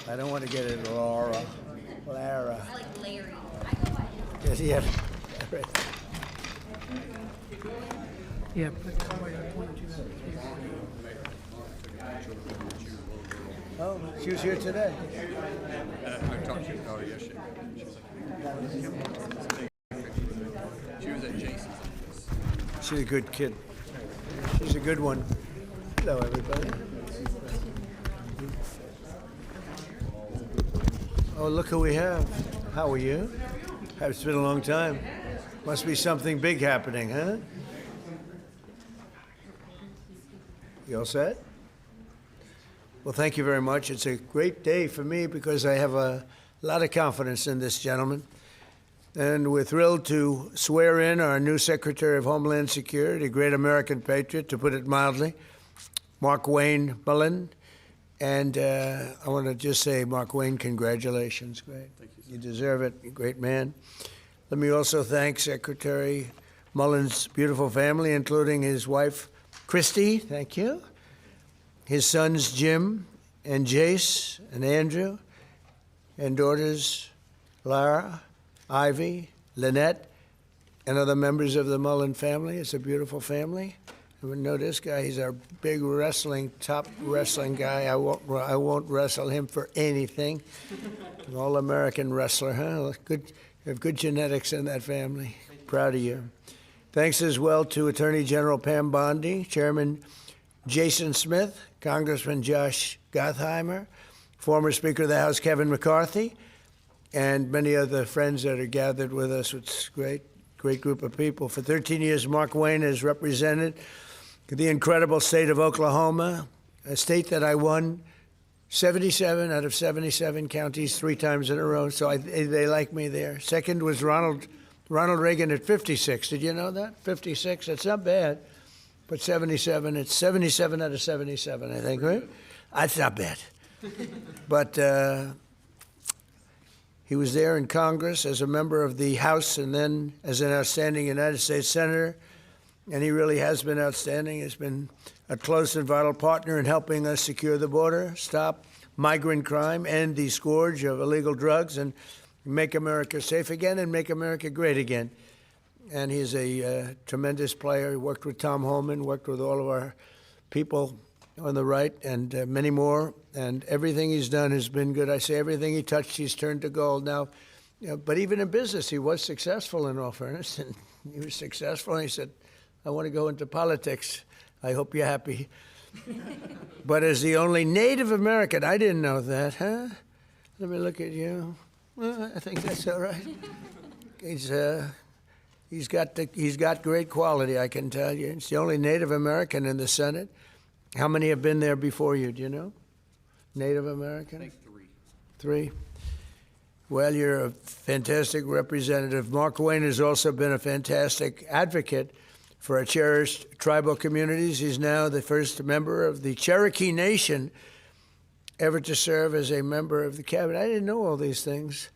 I don't want to get it, Laura. Lara. I like Larry. Yes, yeah. Yeah, put that way up 22. Oh, she was here today. I talked to her yesterday. She was at Jason's office. She's a good kid. She's a good one. Hello, everybody. Oh, look who we have. How are you? It's been a long time. Must be something big happening, huh? You all set? Well, thank you very much. It's a great day for me because I have a lot of confidence in this gentleman. And we're thrilled to swear in our new Secretary of Homeland Security, a great American patriot, to put it mildly, Markwayne Mullin. And I want to just say, Markwayne, congratulations. Great. Thank you, sir. You deserve it. You're a great man. Let me also thank Secretary Mullin's beautiful family, including his wife, Christy. Thank you. His sons, Jim and Jace and Andrew, and daughters, Lara, Ivy, Lynette, and other members of the Mullin family. It's a beautiful family. And we know this guy. He's our big top wrestling guy. I won't wrestle him for anything. An all-American wrestler, huh? Good. You have good genetics in that family. Proud of you. Thanks as well to Attorney General Pam Bondi, Chairman Jason Smith, Congressman Josh Gottheimer, former Speaker of the House Kevin McCarthy, and many other friends that are gathered with us. It's a great group of people. For 13 years, Markwayne has represented the incredible state of Oklahoma, a state that I won 77 out of 77 counties 3 times in a row, so they like me there. Second was Ronald Reagan at 56. Did you know that? 56, that's not bad. But 77, it's 77 out of 77, I think, right? That's not bad. But he was there in Congress as a member of the House and then as an outstanding United States Senator. And he really has been outstanding. He's been a close and vital partner in helping us secure the border, stop migrant crime, end the scourge of illegal drugs, and make America safe again and make America great again. And he's a tremendous player. He worked with Tom Homan, worked with all of our people on the right, and many more. And everything he's done has been good. I say everything he touched, he's turned to gold. Now, but even in business, he was successful, in all fairness. And he was successful, and he said, I want to go into politics. I hope you're happy. But as the only Native American, I didn't know that, huh? Let me look at you. Well, I think that's all right. He's got great quality, I can tell you. He's the only Native American in the Senate. How many have been there before you? Do you know? Native American? I think 3. 3. Well, you're a fantastic representative. Markwayne has also been a fantastic advocate for our cherished tribal communities. He's now the first member of the Cherokee Nation ever to serve as a member of the cabinet. I didn't know all these things.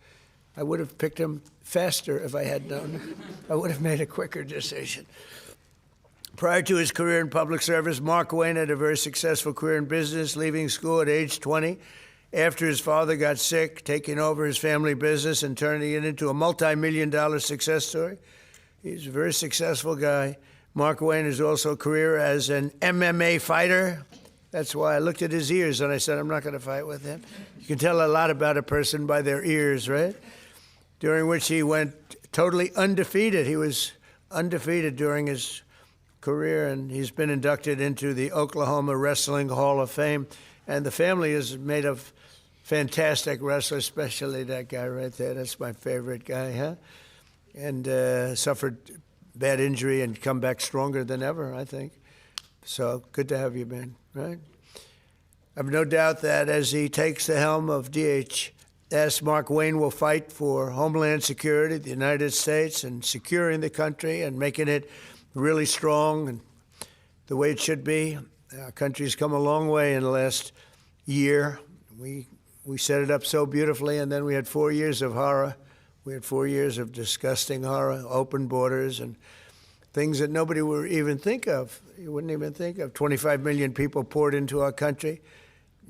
I would have picked him faster if I had known. I would have made a quicker decision. Prior to his career in public service, Markwayne had a very successful career in business, leaving school at age 20 after his father got sick, taking over his family business and turning it into a multi-million-dollar success story. He's a very successful guy. Markwayne has also a career as an MMA fighter. That's why I looked at his ears and I said, I'm not going to fight with him. You can tell a lot about a person by their ears, right? During which he went totally undefeated. He was undefeated during his career, and he's been inducted into the Oklahoma Wrestling Hall of Fame. And the family is made of fantastic wrestlers, especially that guy right there. That's my favorite guy, huh? And suffered bad injury and come back stronger than ever, I think. So good to have you, man, right? I have no doubt that as he takes the helm of DHS, Markwayne will fight for Homeland Security, the United States, and securing the country and making it really strong and the way it should be. Our country's come a long way in the last year. We set it up so beautifully, and then we had 4 years of horror. We had 4 years of disgusting horror, open borders, and things that nobody would even think of. You wouldn't even think of. 25 million people poured into our country.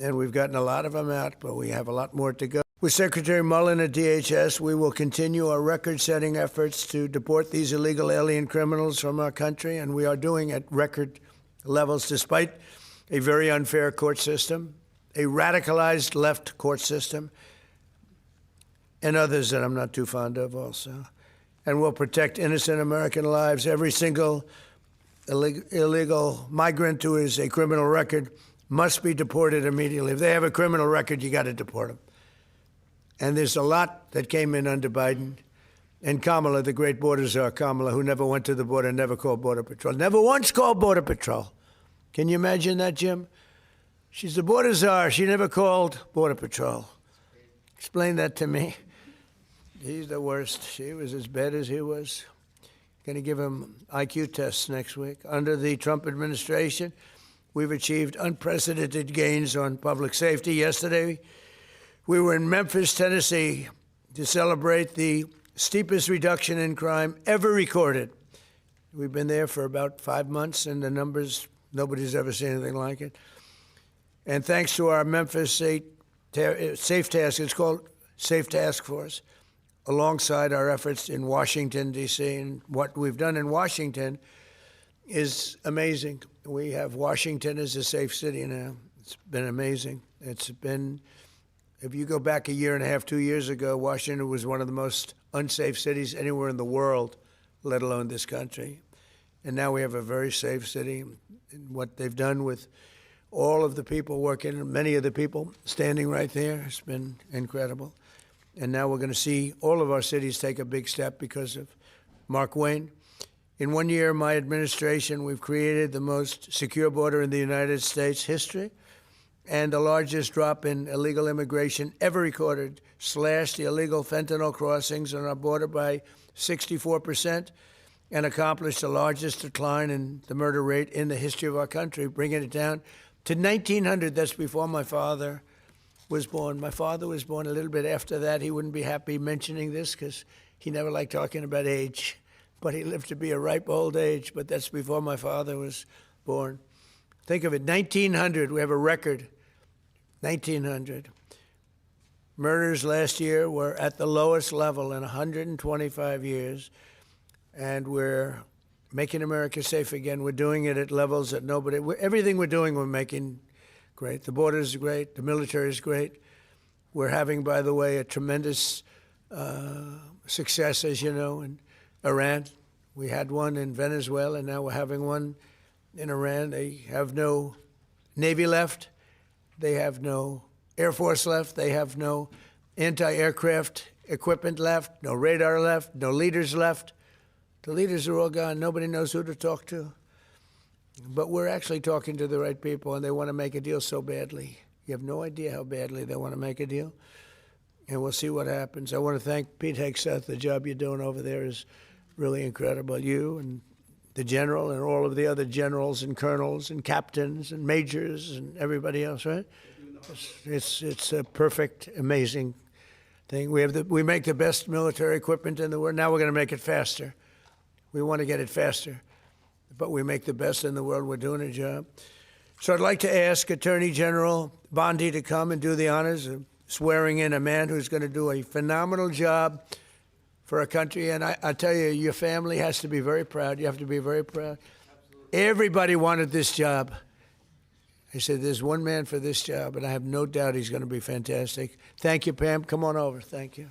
and we've gotten a lot of them out, but we have a lot more to go. With Secretary Mullin at DHS, we will continue our record-setting efforts to deport these illegal alien criminals from our country, and we are doing at record levels despite a very unfair court system, a radicalized left court system, and others that I'm not too fond of also. And we'll protect innocent American lives. Every single illegal migrant who is a criminal record must be deported immediately. If they have a criminal record, you got to deport them. And there's a lot that came in under Biden. And Kamala, the great border czar, Kamala, who never went to the border, never called Border Patrol, never once called Border Patrol. Can you imagine that, Jim? She's the border czar. She never called Border Patrol. Explain that to me. He's the worst. She was as bad as he was. Going to give him IQ tests next week. Under the Trump administration, we've achieved unprecedented gains on public safety. Yesterday, we were in Memphis, Tennessee, to celebrate the steepest reduction in crime ever recorded. We've been there for about 5 months, and the numbers, nobody's ever seen anything like it. And thanks to our Memphis Safe Task, it's called Safe Task Force, alongside our efforts in Washington, D.C. And what we've done in Washington is amazing. We have Washington as a safe city now. It's been amazing. It's been, if you go back a year and a half, 2 years ago, Washington was one of the most unsafe cities anywhere in the world, let alone this country. And now we have a very safe city. And what they've done with all of the people working, many of the people standing right there, has been incredible. And now we're going to see all of our cities take a big step because of Markwayne. In 1 year, my administration, we've created the most secure border in the United States history and the largest drop in illegal immigration ever recorded, slashed the illegal fentanyl crossings on our border by 64%, and accomplished the largest decline in the murder rate in the history of our country, bringing it down to 1,900. That's before my father was born. My father was born a little bit after that. He wouldn't be happy mentioning this because he never liked talking about age, but he lived to be a ripe old age, but that's before my father was born. Think of it, 1,900, we have a record, 1,900. Murders last year were at the lowest level in 125 years, and we're making America safe again. We're doing it at levels that nobody, everything we're doing, we're making great. The border is great. The military is great. We're having, by the way, a tremendous success, as you know, in Iran. We had one in Venezuela, and now we're having one in Iran. They have no Navy left. They have no Air Force left. They have no anti-aircraft equipment left, no radar left, no leaders left. The leaders are all gone. Nobody knows who to talk to. But we're actually talking to the right people, and they want to make a deal so badly. You have no idea how badly they want to make a deal. And we'll see what happens. I want to thank Pete Hegseth. The job you're doing over there is really incredible. You and the general and all of the other generals and colonels and captains and majors and everybody else, right? It's a perfect, amazing thing. We make the best military equipment in the world. Now we're going to make it faster. We want to get it faster. But we make the best in the world. We're doing a job. So I'd like to ask Attorney General Bondi to come and do the honors of swearing in a man who's going to do a phenomenal job for our country. And I tell you, your family has to be very proud. You have to be very proud. Absolutely. Everybody wanted this job. I said, there's one man for this job, and I have no doubt he's going to be fantastic. Thank you, Pam. Come on over. Thank you.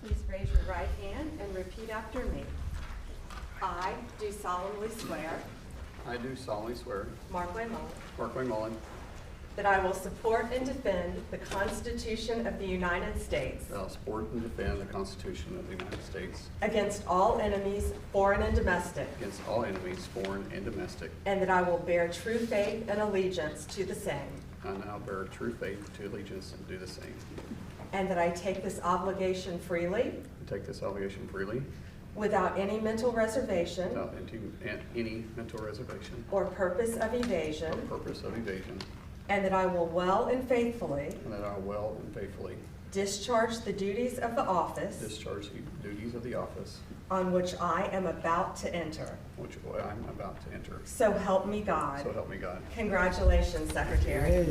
Please raise your right hand and repeat after me. I do solemnly swear, I do solemnly swear, Markwayne Mullin, Markwayne Mullin, that I will support and defend the Constitution of the United States that I will support and defend the Constitution of the United States against all enemies, foreign and domestic, against all enemies, foreign and domestic, and that I will bear true faith and allegiance to the same, and I will bear true faith to allegiance and do the same. and that I take this obligation freely, I take this obligation freely, without any mental reservation without any mental reservation or purpose of evasion, or purpose of evasion, and that I will well and faithfully and that I will well and faithfully discharge the duties of the office discharge the duties of the office on which I am about to enter. which I'm about to enter. So help me God. So help me God. Congratulations, Secretary. Hey.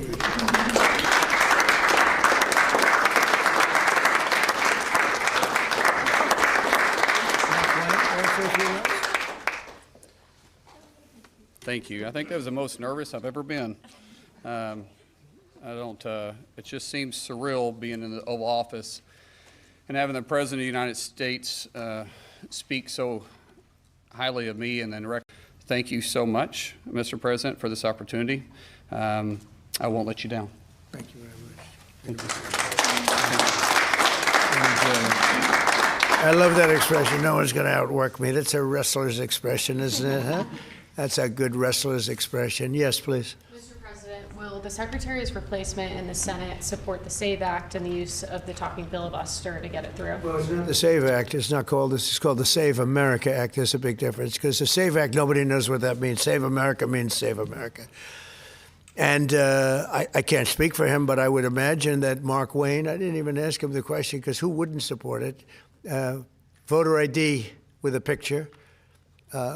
Thank you. I think that was the most nervous I've ever been. I don't, it just seems surreal being in the Oval Office and having the President of the United States speak so highly of me and then thank you so much, Mr. President, for this opportunity. I won't let you down. Thank you very much. I love that expression, no one's going to outwork me. That's a wrestler's expression, isn't it? Huh? That's a good wrestler's expression. Yes, please. Mr. President, will the Secretary's replacement in the Senate support the SAVE Act and the use of the talking filibuster to get it through? Well, it's not the SAVE Act. It's not called this. It's called the Save America Act. There's a big difference because the SAVE Act, nobody knows what that means. Save America means Save America. And I can't speak for him, but I would imagine that Markwayne, I didn't even ask him the question because who wouldn't support it? Voter ID with a picture.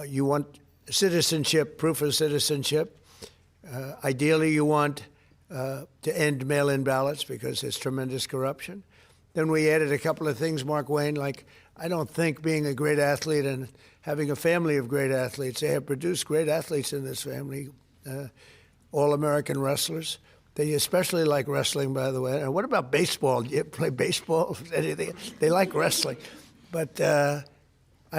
You want citizenship, proof of citizenship. Ideally, you want to end mail-in ballots because there's tremendous corruption. Then we added a couple of things, Markwayne, like I don't think being a great athlete and having a family of great athletes, they have produced great athletes in this family, all-American wrestlers. They especially like wrestling, by the way. And what about baseball? Do you play baseball? Anything? They like wrestling. But I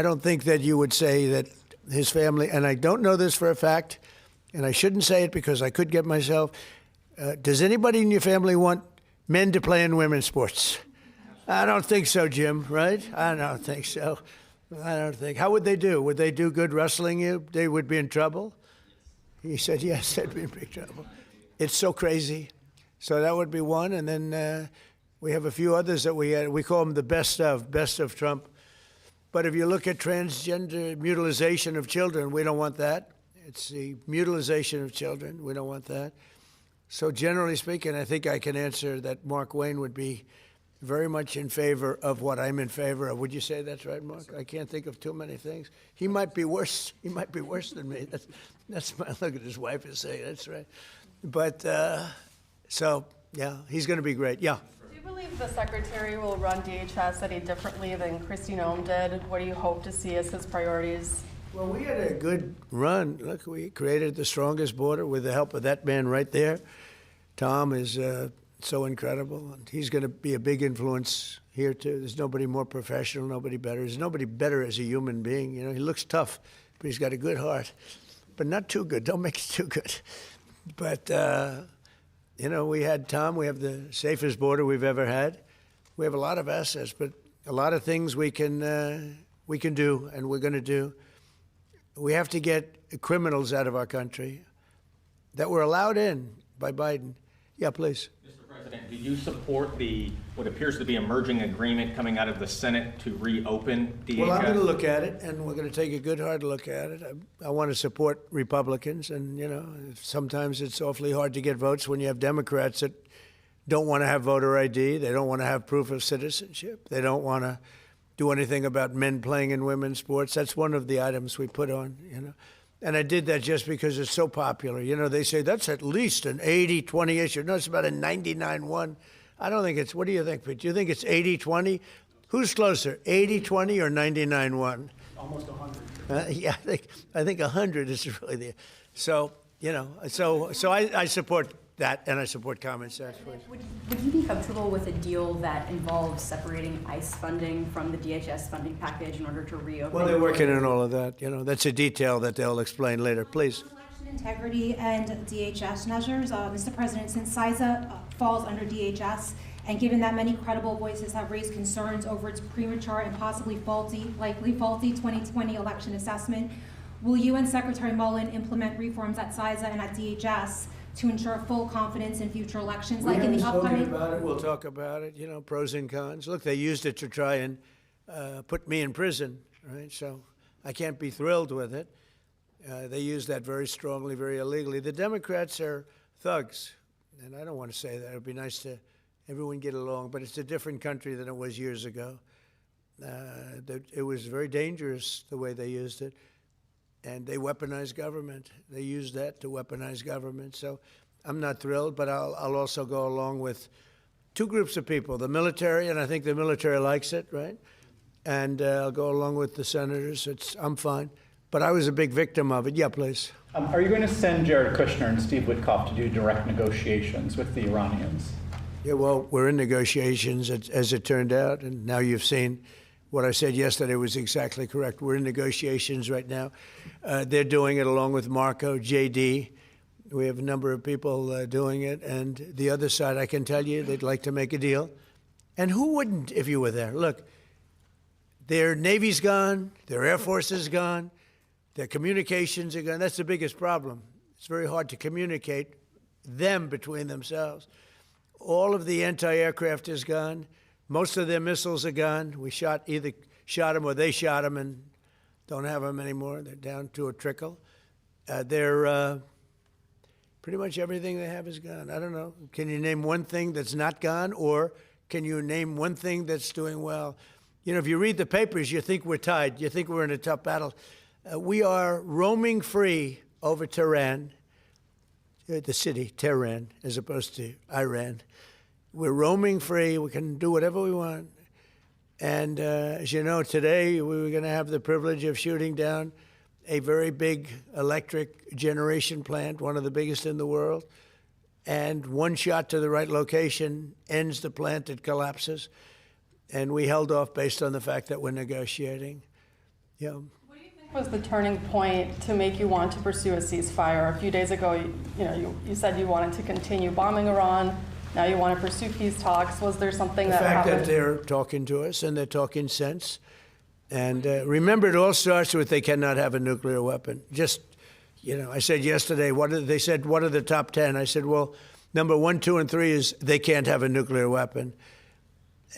don't think that you would say that his family, and I don't know this for a fact, and I shouldn't say it because I could get myself. Does anybody in your family want men to play in women's sports? I don't think so, Jim, right? I don't think so. I don't think. How would they do? Would they do good wrestling you? They would be in trouble? He said, yes, they'd be in big trouble. It's so crazy. So that would be one. And then we have a few others that we call them the best of Trump. But if you look at transgender mutilization of children, we don't want that. It's the mutilization of children. We don't want that. So generally speaking, I think I can answer that Markwayne would be very much in favor of what I'm in favor of. Would you say that's right, Mark? I can't think of too many things. He might be worse. He might be worse than me. That's my look at his wife is saying. That's right. But so yeah, he's going to be great. Yeah. Do you believe the Secretary will run DHS any differently than Kristi Noem did? What do you hope to see as his priorities? Well, we had a good run. Look, we created the strongest border with the help of that man right there. Tom is so incredible, and he's going to be a big influence here too. There's nobody more professional, nobody better. There's nobody better as a human being. You know, he looks tough, but he's got a good heart, but not too good. Don't make it too good. But you know, we had Tom. We have the safest border we've ever had. We have a lot of assets, but a lot of things we can do, and we're going to do. We have to get criminals out of our country that were allowed in by Biden. Yeah, please. Mr. President, do you support what appears to be a merging agreement coming out of the Senate to reopen DHS? Well, I'm going to look at it, and we're going to take a good hard look at it. I want to support Republicans, and you know, sometimes it's awfully hard to get votes when you have Democrats that don't want to have voter ID. They don't want to have proof of citizenship. They don't want to do anything about men playing in women's sports. That's one of the items we put on, you know. And I did that just because it's so popular. You know, they say that's at least an 80-20 issue. No, it's about a 99-1. I don't think it's, what do you think, Pete? Do you think it's 80-20? Who's closer, 80-20 or 99-1? Almost 100. Yeah, I think 100 is really the, so, you know, so I support that, and I support common sense. Would you be comfortable with a deal that involves separating ICE funding from the DHS funding package in order to reopen? Well, they're working on all of that. You know, that's a detail that they'll explain later. Please. Election integrity and DHS measures. Mr. President, since CISA falls under DHS, and given that many credible voices have raised concerns over its premature and possibly likely faulty 2020 election assessment, will you and Secretary Mullin implement reforms at CISA and at DHS to ensure full confidence in future elections, like in the upcoming? About it. We'll talk about it. You know, pros and cons. Look, they used it to try and put me in prison, right? So I can't be thrilled with it. They used that very strongly, very illegally. The Democrats are thugs, and I don't want to say that. It'd be nice to everyone get along, but it's a different country than it was years ago. It was very dangerous the way they used it, and they weaponized government. They used that to weaponize government. So I'm not thrilled, but I'll also go along with two groups of people, the military, and I think the military likes it, right? And I'll go along with the senators. I'm fine. But I was a big victim of it. Yeah, please. Are you going to send Jared Kushner and Steve Witkoff to do direct negotiations with the Iranians? Yeah, well, we're in negotiations, as it turned out, and now you've seen what I said yesterday was exactly correct. We're in negotiations right now. They're doing it along with Marco, JD. We have a number of people doing it, and the other side, I can tell you, they'd like to make a deal. And who wouldn't if you were there? Look, their Navy's gone, their Air Force is gone, their communications are gone. That's the biggest problem. It's very hard to communicate them between themselves. All of the anti-aircraft is gone. Most of their missiles are gone. We either shot them or they shot them and don't have them anymore. They're down to a trickle. Pretty much everything they have is gone. I don't know. Can you name one thing that's not gone, or can you name one thing that's doing well? You know, if you read the papers, you think we're tied. You think we're in a tough battle. We are roaming free over Tehran, the city, Tehran, as opposed to Iran. We're roaming free. We can do whatever we want. And as you know, today we were going to have the privilege of shooting down a very big electric generation plant, one of the biggest in the world. And one shot to the right location ends the plant, it collapses. And we held off based on the fact that we're negotiating. Yeah. What do you think was the turning point to make you want to pursue a ceasefire? A few days ago, you said you wanted to continue bombing Iran. Now you want to pursue peace talks. Was there something that happened? The fact that they're talking to us and they're talking sense. And remember, it all starts with they cannot have a nuclear weapon. Just, I said yesterday, they said, what are the top 10? I said, well, number 1, 2, and 3 is they can't have a nuclear weapon.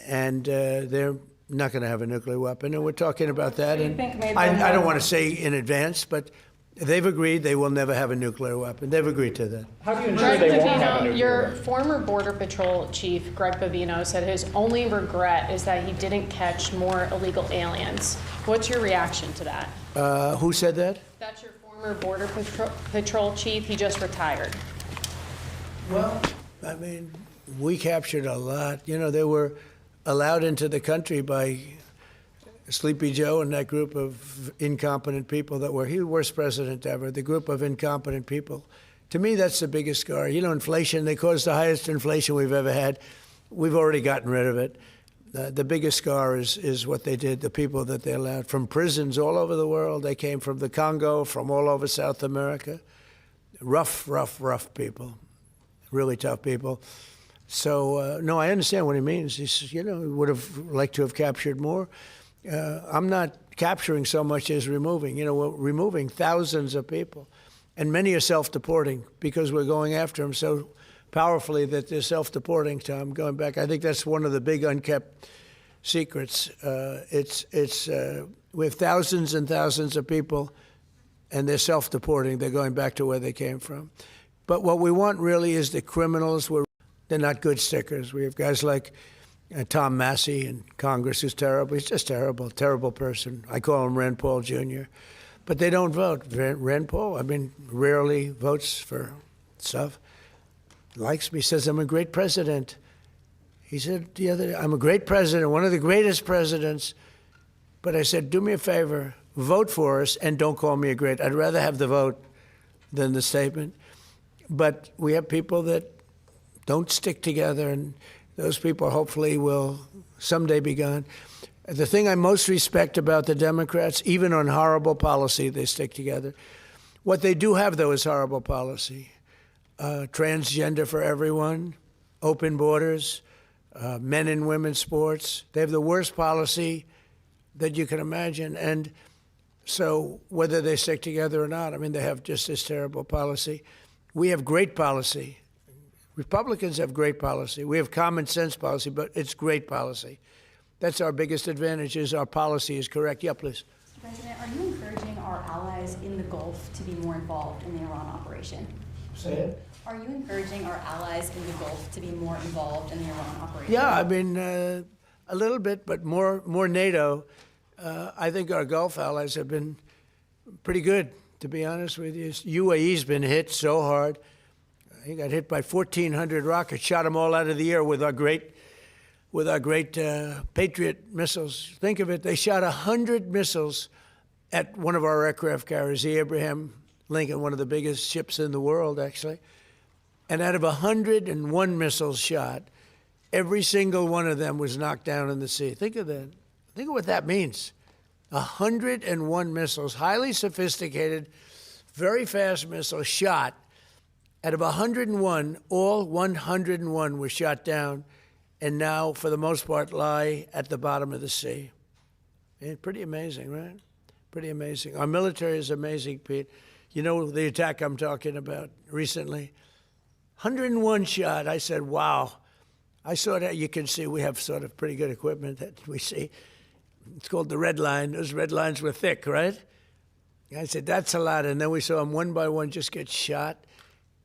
And they're not going to have a nuclear weapon. And we're talking about that. And I don't want to say in advance, but they've agreed they will never have a nuclear weapon. They've agreed to that. How do you ensure they won't have a nuclear Your weapon? former Border Patrol chief, Greg Bovino, said his only regret is that he didn't catch more illegal aliens. What's your reaction to that? Who said that? That's your former Border Patrol chief. He just retired. Well, I mean, we captured a lot. They were allowed into the country by Sleepy Joe and that group of incompetent people that were, he was the worst president ever, the group of incompetent people. To me, that's the biggest scar. Inflation, they caused the highest inflation we've ever had. We've already gotten rid of it. The biggest scar is what they did, the people that they allowed from prisons all over the world. They came from the Congo, from all over South America. Rough people, really tough people. So, no, I understand what he means. He says, he would have liked to have captured more. I'm not capturing so much as removing. We're removing thousands of people. And many are self-deporting because we're going after them so powerfully that they're self-deporting, Tom. Going back, I think that's one of the big unkept secrets. We have thousands and thousands of people, and they're self-deporting. They're going back to where they came from. But what we want really is the criminals. They're not good stickers. We have guys like Tom Massey in Congress, who's terrible. He's just terrible, terrible person. I call him Rand Paul Jr. But they don't vote. Rand Paul, rarely votes for stuff. Likes me, says I'm a great president. He said the other day, I'm a great president, one of the greatest presidents. But I said, do me a favor, vote for us and don't call me a great. I'd rather have the vote than the statement. But we have people that don't stick together, and those people hopefully will someday be gone. The thing I most respect about the Democrats, even on horrible policy, they stick together. What they do have, though, is horrible policy. Transgender for everyone, open borders, men and women's sports. They have the worst policy that you can imagine. And so whether they stick together or not, they have just this terrible policy. We have great policy. Republicans have great policy. We have common sense policy, but it's great policy. That's our biggest advantage, is our policy is correct. Yeah, please. Mr. President, are you encouraging our allies in the Gulf to be more involved in the Iran operation? Say it. Are you encouraging our allies in the Gulf to be more involved in the Iran operation? Yeah, I mean, a little bit, but more NATO. I think our Gulf allies have been pretty good, to be honest with you. UAE's been hit so hard. He got hit by 1,400 rockets, shot them all out of the air with our great Patriot missiles. Think of it, they shot 100 missiles at one of our aircraft carriers, the Abraham Lincoln, one of the biggest ships in the world, actually. And out of 101 missiles shot, every single one of them was knocked down in the sea. Think of that. Think of what that means. 101 missiles, highly sophisticated, very fast missiles shot. Out of 101, all 101 were shot down, and now, for the most part, lie at the bottom of the sea. Pretty amazing, right? Pretty amazing. Our military is amazing, Pete. You know the attack I'm talking about recently? 101 shot. I said, wow. I saw that. You can see we have sort of pretty good equipment that we see. It's called the red line. Those red lines were thick, right? I said, that's a lot. And then we saw them one by one just get shot.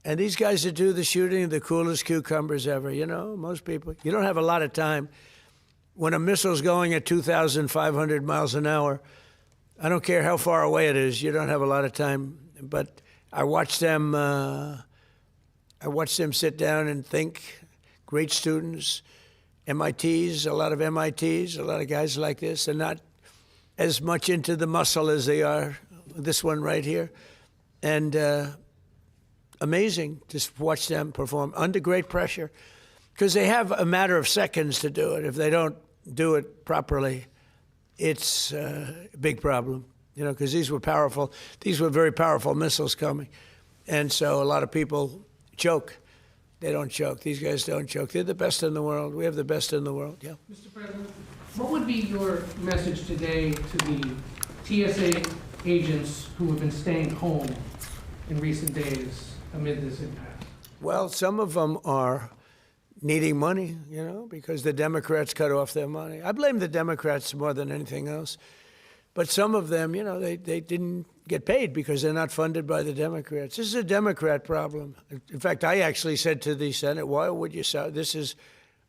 And these guys that do the shooting, the coolest cucumbers ever. You know, most people, you don't have a lot of time. When a missile's going at 2,500 miles an hour, I don't care how far away it is, you don't have a lot of time. But I watched them sit down and think. Great students, MITs, a lot of MITs, a lot of guys like this. They're not as much into the muscle as they are this one right here. And amazing to watch them perform under great pressure, because they have a matter of seconds to do it. If they don't do it properly, it's a big problem, you know, because these were powerful. These were very powerful missiles coming. And so a lot of people choke. They don't choke. These guys don't choke. They're the best in the world. We have the best in the world, yeah. Mr. President, what would be your message today to the TSA agents who have been staying home in recent days amid this impasse? Well, some of them are needing money, you know, because the Democrats cut off their money. I blame the Democrats more than anything else. But some of them, you know, they didn't get paid because they're not funded by the Democrats. This is a Democrat problem. In fact, I actually said to the Senate, why would you say this is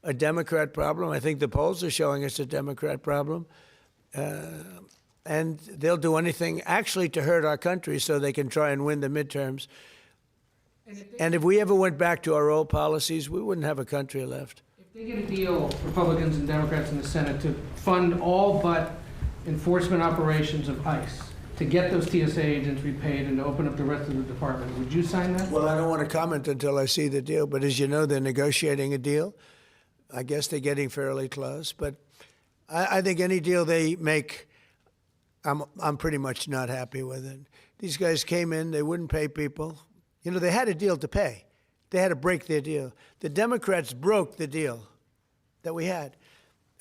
a Democrat problem? I think the polls are showing it's a Democrat problem. And they'll do anything actually to hurt our country so they can try and win the midterms. And if we ever went back to our old policies, we wouldn't have a country left. If they get a deal, Republicans and Democrats in the Senate, to fund all but enforcement operations of ICE, to get those TSA agents repaid and to open up the rest of the department, would you sign that? Well, I don't want to comment until I see the deal, but as you know, they're negotiating a deal. I guess they're getting fairly close, but I think any deal they make, I'm pretty much not happy with it. These guys came in, they wouldn't pay people. You know, they had a deal to pay. They had to break their deal. The Democrats broke the deal that we had.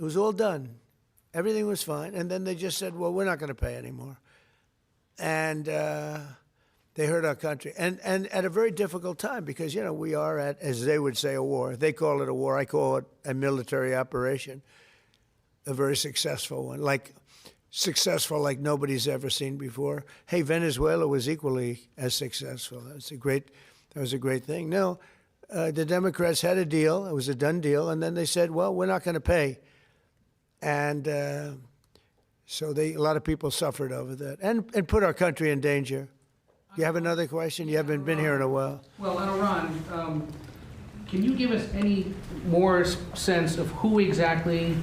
It was all done. Everything was fine. And then they just said, well, we're not going to pay anymore. And they hurt our country. And at a very difficult time because, you know, we are at, as they would say, a war. They call it a war. I call it a military operation, a very successful one, successful like nobody's ever seen before. Hey, Venezuela was equally as successful. That was a great thing. No, the Democrats had a deal. It was a done deal. And then they said, well, we're not going to pay. And so a lot of people suffered over that and put our country in danger. You have another question? You haven't been here in a while. Well, on Iran, can you give us any more sense of who exactly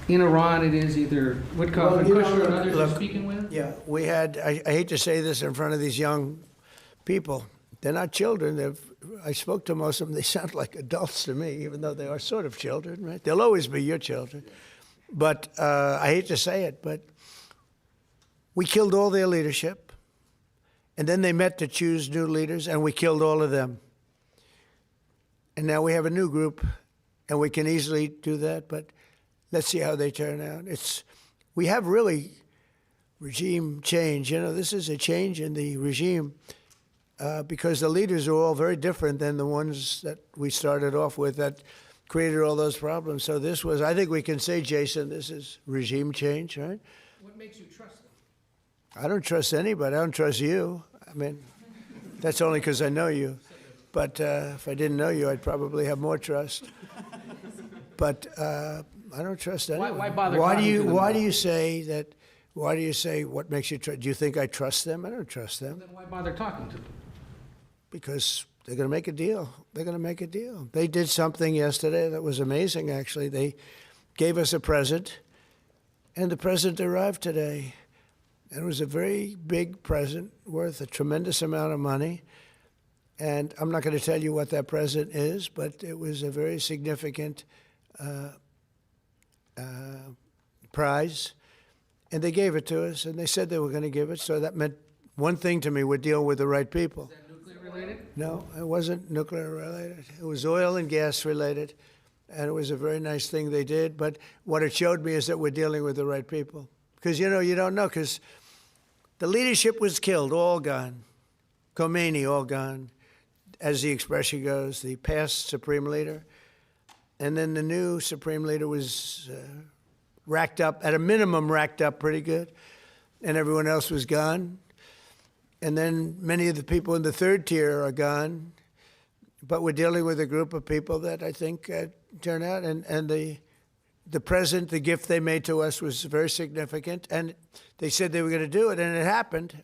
in Iran it is, either Witkoff and Kushner and others you're speaking with? Yeah, we had, I hate to say this in front of these young people. They're not children. I spoke to most of them. They sound like adults to me, even though they are sort of children, right? They'll always be your children. But I hate to say it, but we killed all their leadership. And then they met to choose new leaders, and we killed all of them. And now we have a new group, and we can easily do that, but let's see how they turn out. We have really regime change. You know, this is a change in the regime because the leaders are all very different than the ones that we started off with that created all those problems. So this was, I think we can say, Jason, this is regime change, right? What makes you trust them? I don't trust anybody. I don't trust you. I mean, that's only because I know you. But if I didn't know you, I'd probably have more trust. But I don't trust anyone. Why bother Why do talking you to them Why then? do you say that? Why do you say what makes you trust? Do you think I trust them? I don't trust them Then why bother talking to them? because they're going to make a deal. They're going to make a deal. They did something yesterday that was amazing. Actually, they gave us a present, and the present arrived today. And it was a very big present worth a tremendous amount of money. And I'm not going to tell you what that present is, but it was a very significant prize. And they gave it to us, and they said they were going to give it. So that meant one thing to me: we're dealing with the right people. Is that nuclear related? No, it wasn't nuclear related. It was oil and gas related. And it was a very nice thing they did. But what it showed me is that we're dealing with the right people. Because, you know, you don't know, because the leadership was killed, all gone. Khomeini, all gone. As the expression goes, the past supreme leader. And then the new supreme leader was racked up, at a minimum racked up pretty good. And everyone else was gone. And then many of the people in the third tier are gone. But we're dealing with a group of people that I think turn out. And the present, the gift they made to us was very significant. And they said they were going to do it, and it happened.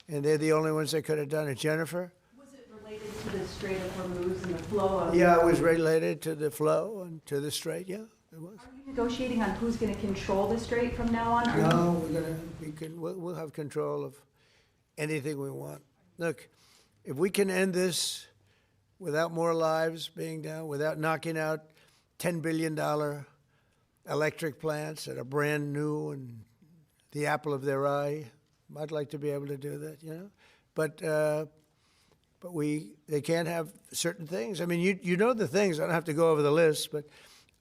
And they're the only ones that could have done it. Jennifer? Was it related to the Strait of Hormuz and the flow of? Yeah, it was related to the flow and to the strait. Yeah, it was. Are you negotiating on who's going to control the strait from now on? No, we'll have control of anything we want. Look, if we can end this without more lives being down, without knocking out $10 billion electric plants that are brand new and the apple of their eye, I'd like to be able to do that, you know. But they can't have certain things. I mean, you know the things. I don't have to go over the list, but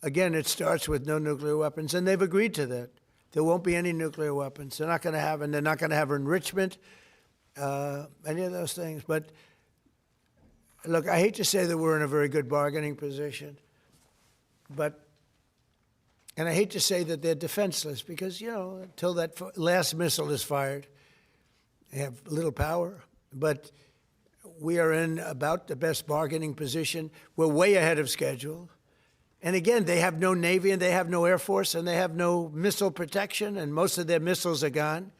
again, it starts with no nuclear weapons, and they've agreed to that. There won't be any nuclear weapons. They're not going to have, and they're not going to have enrichment, any of those things. But look, I hate to say that we're in a very good bargaining position, and I hate to say that they're defenseless because, you know, until that last missile is fired, they have little power. But we are in about the best bargaining position. We're way ahead of schedule. And again, they have no Navy and they have no Air Force and they have no missile protection, and most of their missiles are gone.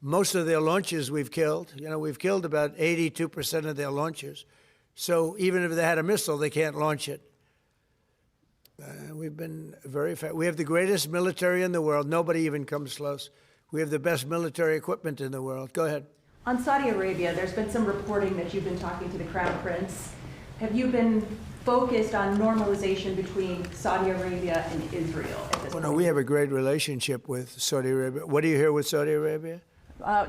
Most of their launches we've killed. You know, we've killed about 82% of their launches. So even if they had a missile, they can't launch it. We've been very effective. We have the greatest military in the world. Nobody even comes close. We have the best military equipment in the world. Go ahead. On Saudi Arabia, there's been some reporting that you've been talking to the Crown Prince. Have you been focused on normalization between Saudi Arabia and Israel at this Well, point? no, we have a great relationship with Saudi Arabia. What do you hear with Saudi Arabia?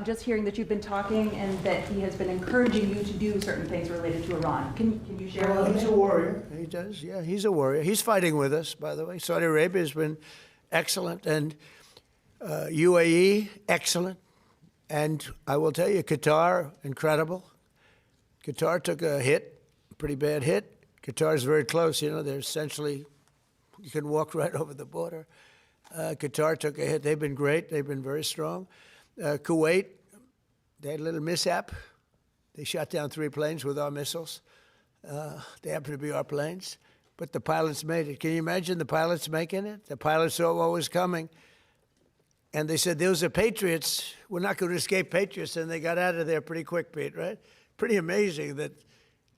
Just hearing that you've been talking and that he has been encouraging you to do certain things related to Iran. Can you share a Well, little he's bit? a warrior. He does, yeah, he's a warrior. He's fighting with us, by the way. Saudi Arabia has been excellent, and UAE, excellent. And I will tell you, Qatar, incredible. Qatar took a hit, a pretty bad hit. Qatar's very close, you know, they're essentially, you can walk right over the border. Qatar took a hit. They've been great. They've been very strong. Kuwait, they had a little mishap. They shot down 3 planes with our missiles. They happen to be our planes, but the pilots made it. Can you imagine the pilots making it? The pilots saw what was coming, and they said, those are Patriots. We're not going to escape Patriots, and they got out of there pretty quick, Pete, right? Pretty amazing that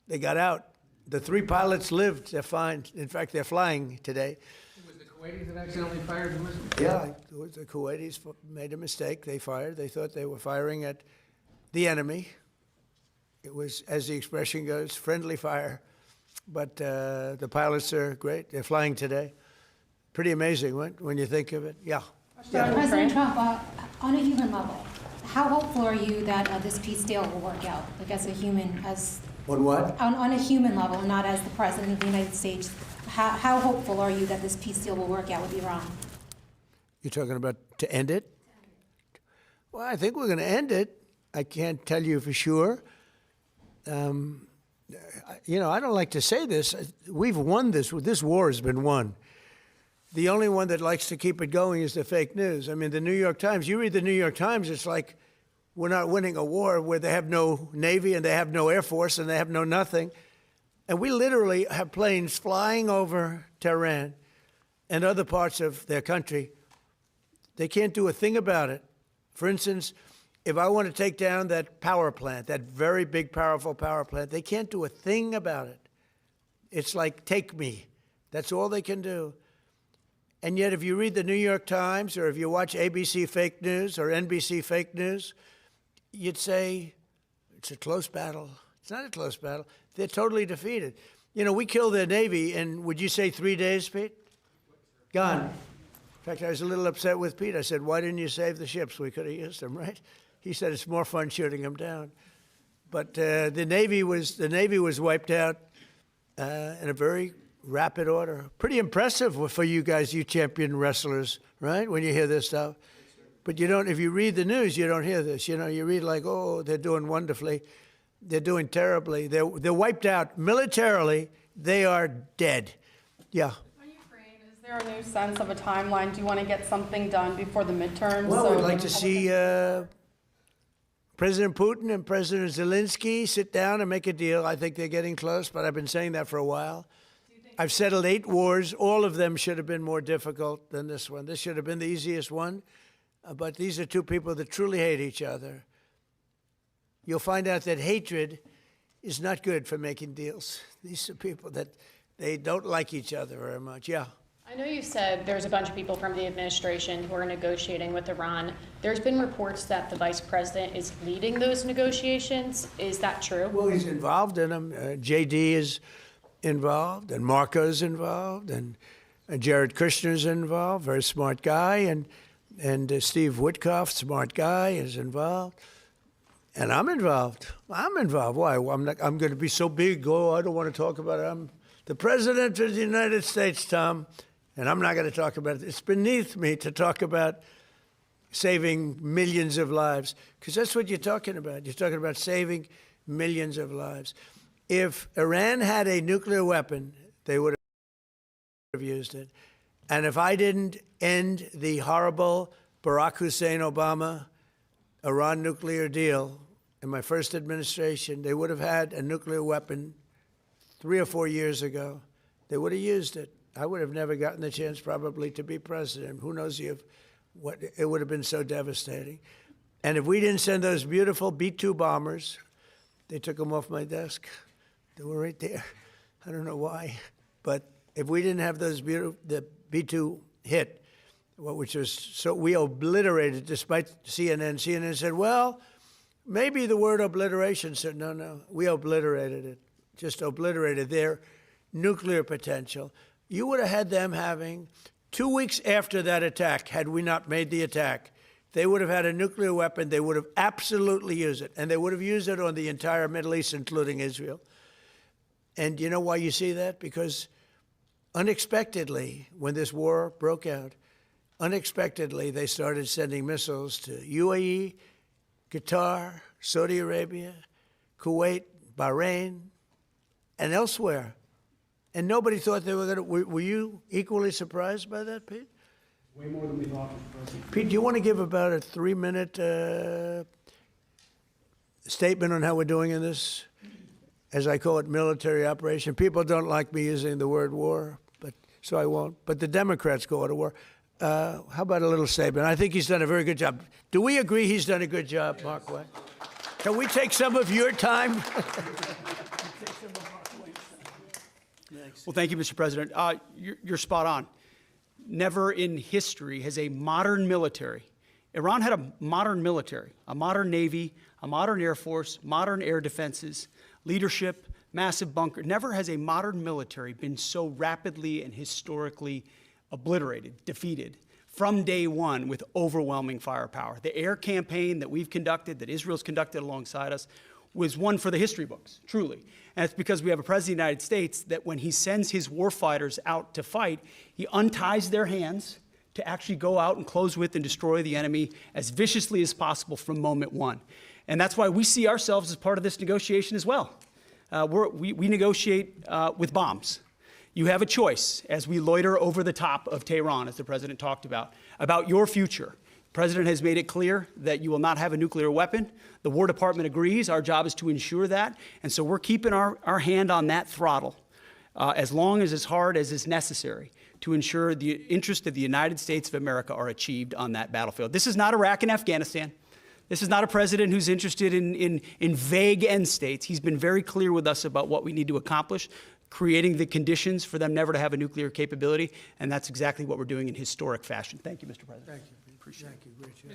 they got out. The 3 pilots lived. They're fine. In fact, they're flying today. Was the Kuwaitis that accidentally fired the missile? Yeah, the Kuwaitis made a mistake. They fired. They thought they were firing at the enemy. It was, as the expression goes, friendly fire. But the pilots are great. They're flying today. Pretty amazing when you think of it. Yeah. President Trump, on a human level, how hopeful are you that this peace deal will work out? Like as a human, On what? on a human level, not as the President of the United States, how hopeful are you that this peace deal will work out with Iran? You're talking about to end it? Well, I think we're going to end it. I can't tell you for sure. You know, I don't like to say this. We've won this. This war has been won. The only one that likes to keep it going is the fake news. I mean, the New York Times, you read the New York Times, it's like we're not winning a war where they have no Navy and they have no Air Force and they have no nothing. And we literally have planes flying over Tehran and other parts of their country. They can't do a thing about it. For instance, if I want to take down that power plant, that very big, powerful power plant, they can't do a thing about it. It's like, take me. That's all they can do. And yet, if you read the New York Times or if you watch ABC fake news or NBC fake news, you'd say, it's a close battle. It's not a close battle. They're totally defeated. You know, we killed their Navy in, would you say 3 days, Pete? Gone. In fact, I was a little upset with Pete. I said, why didn't you save the ships? We could have used them, right? He said, it's more fun shooting them down. But the Navy was wiped out in a very rapid order. Pretty impressive for you guys, you champion wrestlers, right? When you hear this stuff. But you don't, if you read the news, you don't hear this. You know, you read like, oh, they're doing wonderfully. They're doing terribly. They're wiped out militarily. They are dead. Yeah. On Ukraine, is there a new sense of a timeline? Do you want to get something done before the midterms? Well, So we'd like the to see President Putin and President Zelensky sit down and make a deal. I think they're getting close, but I've been saying that for a while. I've settled 8 wars. All of them should have been more difficult than this one. This should have been the easiest one. But these are 2 people that truly hate each other. You'll find out that hatred is not good for making deals. These are people that they don't like each other very much. Yeah. I know you said there's a bunch of people from the administration who are negotiating with Iran. There's been reports that the vice president is leading those negotiations. Is that true? Well, he's involved in them. JD is involved, and Marco's involved, and Jared Kushner's involved, very smart guy, and Steve Witkoff, smart guy, is involved. And I'm involved. I'm involved. Why? I'm going to be so big. Oh, I don't want to talk about it. I'm the President of the United States, Tom, and I'm not going to talk about it. It's beneath me to talk about saving millions of lives, because that's what you're talking about. You're talking about saving millions of lives. If Iran had a nuclear weapon, they would have used it. And if I didn't end the horrible Barack Hussein Obama Iran nuclear deal in my first administration, they would have had a nuclear weapon 3 or 4 years ago. They would have used it. I would have never gotten the chance probably to be president. Who knows what it would have been so devastating. And if we didn't send those beautiful B-2 bombers, they took them off my desk. They were right there. I don't know why. But if we didn't have those beautiful, the B-2 hit, which was so, we obliterated, despite CNN. CNN said, well, maybe the word obliteration. Said, no, we obliterated it, just obliterated their nuclear potential. You would have had them having, 2 weeks after that attack, had we not made the attack, they would have had a nuclear weapon. They would have absolutely used it, and they would have used it on the entire Middle East, including Israel. And you know why you see that? Because unexpectedly, when this war broke out, unexpectedly, they started sending missiles to UAE, Qatar, Saudi Arabia, Kuwait, Bahrain, and elsewhere. And nobody thought they were going to. Were you equally surprised by that, Pete? Way more than we thought, Mr. President. Pete, do you want to give about a 3-minute statement on how we're doing in this, as I call it, military operation? People don't like me using the word war, but so I won't. But the Democrats call it a war. How about a little statement? I think he's done a very good job. Do we agree he's done a good job, Markwayne? Can we take some of your time? Well, thank you, Mr. President. You're spot on. Never in history has a modern military, Iran had a modern military, a modern Navy, a modern Air Force, modern air defenses, leadership, massive bunker. Never has a modern military been so rapidly and historically obliterated, defeated, from day one with overwhelming firepower. The air campaign that we've conducted, that Israel's conducted alongside us, was one for the history books, truly. And it's because we have a president of the United States that when he sends his warfighters out to fight, he unties their hands to actually go out and close with and destroy the enemy as viciously as possible from moment one. And that's why we see ourselves as part of this negotiation as well. We negotiate with bombs. You have a choice as we loiter over the top of Tehran, as the president talked about your future. President has made it clear that you will not have a nuclear weapon. The War Department agrees. Our job is to ensure that. And so we're keeping our hand on that throttle as long as hard as is necessary to ensure the interests of the United States of America are achieved on that battlefield. This is not Iraq and Afghanistan. This is not a president who's interested in vague end states. He's been very clear with us about what we need to accomplish, creating the conditions for them never to have a nuclear capability, and that's exactly what we're doing in historic fashion. Thank you, Mr. President. Thank you. Appreciate it. Great job.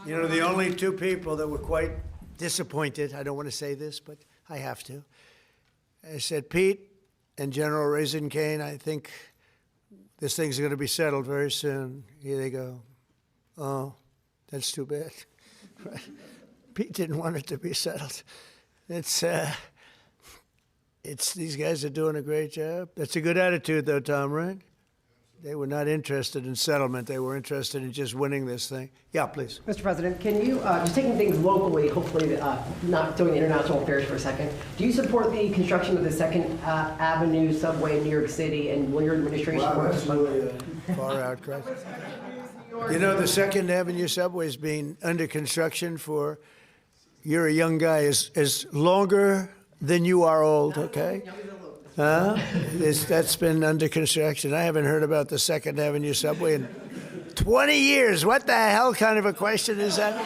You know, the only two people that were quite disappointed, I don't want to say this, but I have to. I said, Pete and General Raisin Kane, I think this thing's going to be settled very soon. Here they go. Oh, that's too bad. Pete didn't want it to be settled. It's these guys are doing a great job. That's a good attitude, though, Tom, right? They were not interested in settlement. They were interested in just winning this thing. Yeah, please. Mr. President, can you, just taking things locally, hopefully not doing international affairs for a second, do you support the construction of the 2nd Avenue subway in New York City, and will your administration Wow, work that's really a far out question. You know, the 2nd Avenue subway is being under construction for, you're a young guy, is longer than you are old, okay? That's been under construction. I haven't heard about the 2nd Avenue subway in 20 years. What the hell kind of a question is that?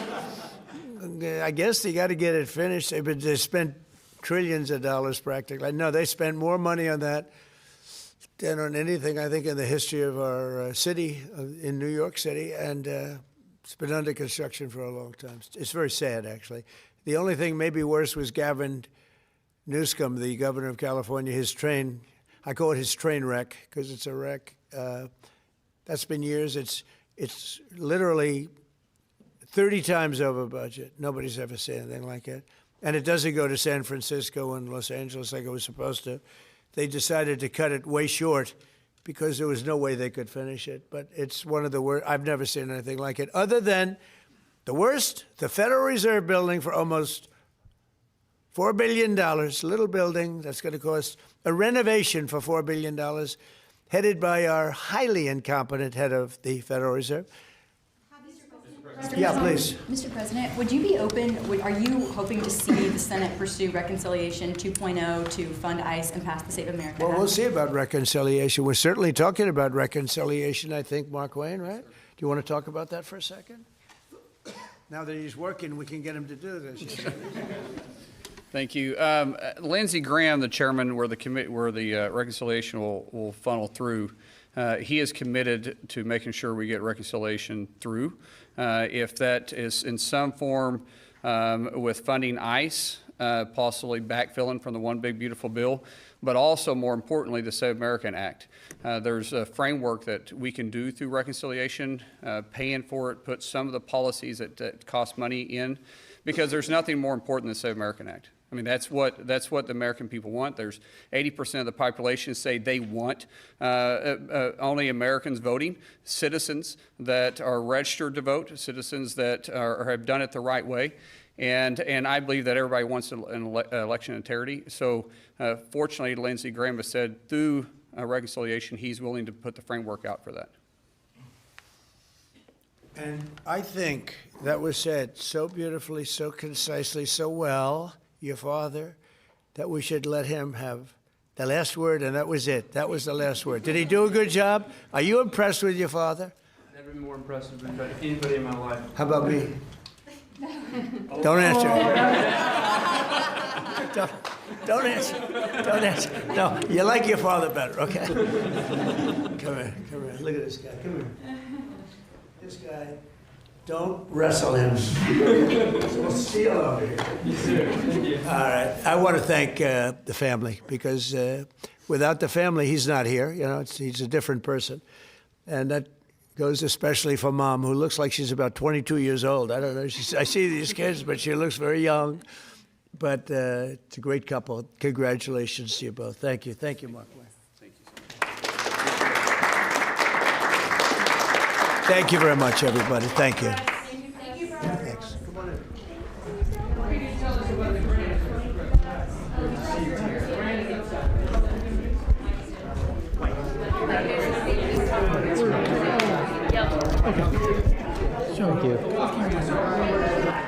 I guess they got to get it finished. They spent trillions of dollars practically. No, they spent more money on that than on anything, I think, in the history of our city, in New York City, and it's been under construction for a long time. It's very sad, actually. The only thing maybe worse was Gavin Newsom, the governor of California, his train, I call it his train wreck because it's a wreck. That's been years. It's literally 30 times over budget. Nobody's ever seen anything like it. And it doesn't go to San Francisco and Los Angeles like it was supposed to. They decided to cut it way short because there was no way they could finish it. But it's one of the worst. I've never seen anything like it. Other than the worst, the Federal Reserve building for almost $4 billion, little building that's going to cost a renovation for $4 billion, headed by our highly incompetent head of the Federal Reserve. Yeah, please. Mr. President, would you be open, are you hoping to see the Senate pursue Reconciliation 2.0 to fund ICE and pass the Save America Well, Act? we'll see about reconciliation. We're certainly talking about reconciliation, I think, Markwayne, right? Do you want to talk about that for a second? Now that he's working, we can get him to do this. Thank you. Lindsey Graham, the chairman where the reconciliation will funnel through, he is committed to making sure we get reconciliation through. If that is in some form with funding ICE, possibly backfilling from the One Big Beautiful Bill, but also more importantly, the Save America Act. There's a framework that we can do through reconciliation, paying for it, put some of the policies that cost money in, because there's nothing more important than the Save America Act. I mean, that's what the American people want. There's 80% of the population say they want only Americans voting, citizens that are registered to vote, citizens that have done it the right way. And I believe that everybody wants an election integrity. So fortunately, Lindsey Graham has said through reconciliation, he's willing to put the framework out for that. And I think that was said so beautifully, so concisely, so well, your father, that we should let him have the last word, and that was it. That was the last word. Did he do a good job? Are you impressed with your father? Never been more impressive than anybody in my life. How about me? Don't answer. Don't answer. Don't answer. No, you like your father better, okay? Come here. Look at this guy. Come here. This guy, don't wrestle him. We'll steal over here. Yes, sir. Thank you. All right. I want to thank the family because without the family, he's not here. You know, he's a different person. And that goes especially for Mom, who looks like she's about 22 years old. I don't know. I see these kids, but she looks very young. But it's a great couple. Congratulations to you both. Thank you. Thank you, Markwayne. Thank you very much, everybody. Thank you. Thanks. Come on in. Thank you.